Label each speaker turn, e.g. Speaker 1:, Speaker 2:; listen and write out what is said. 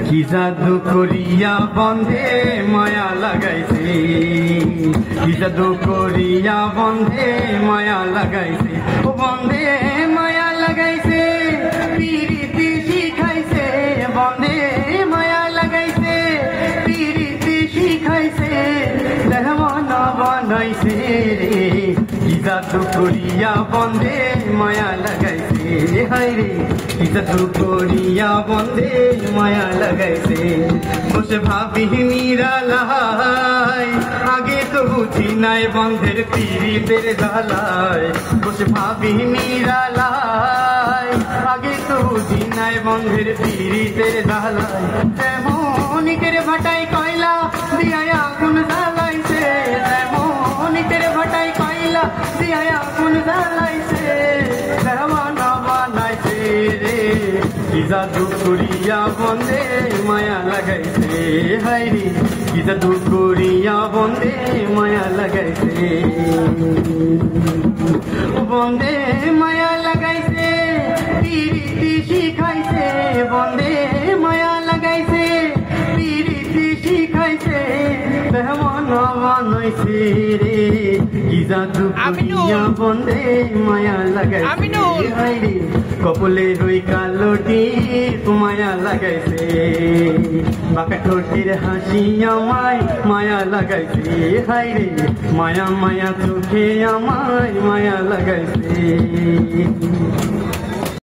Speaker 1: কি জাদু করিয়া বন্ধে মায়া লাগাইছে, কি জাদু করিয়া বন্ধে মায়া লাগাইছে, ও বন্ধে মায়া লাগাইছে, পিরিতি শিখাইছে, বন্ধে মায়া লাগাইছে, পিরিতি শিখাইছে, দেহমানা বানাইছে রে। কি জাদু করিয়া বন্ধে মায়া লাগাইছে, হায় রে কি জাদু করিয়া বন্ধে মায়া লাগাইছে। বসে ভাবি নিরালায়, আগে তো বুঝি নাই বন্ধের পিরিতের জ্বালায়। বসে ভাবি নিরালায়, আগে তো বুঝি নাই বন্ধের পিরিতের জ্বালায়। তেমন ইটের ভাটায় কয়লা দিয়া আগুন জ্বালাইছে, তেমন ইটের ভাটায় কয়লা দিয়া আগুন জ্বালাইছে, দেওয়ানা বানাইছে রে। কি জাদু করিয়া বন্ধে মায়া লাগাইছে, হায় রে কি জাদু করিয়া বন্ধে মায়া লাগাইছে, বন্ধে মায়া লাগাইছে, পিরিতি শিখাইছে, বন্ধে মায়া লাগাইছে, পিরিতি শিখাইছে, দেওয়ানা বানাইছে রে। কি জাদু করিয়া বন্ধে মায়া লাগাইছে, হায় রে কপলে রই কালোটি মায়া লাগাইছে, বাঁকা ঠোঁটের হাসি আমায় মায়া লাগাইছে, হায় রে মায়া মায়া চোখে আমায় মায়া লাগাইছে।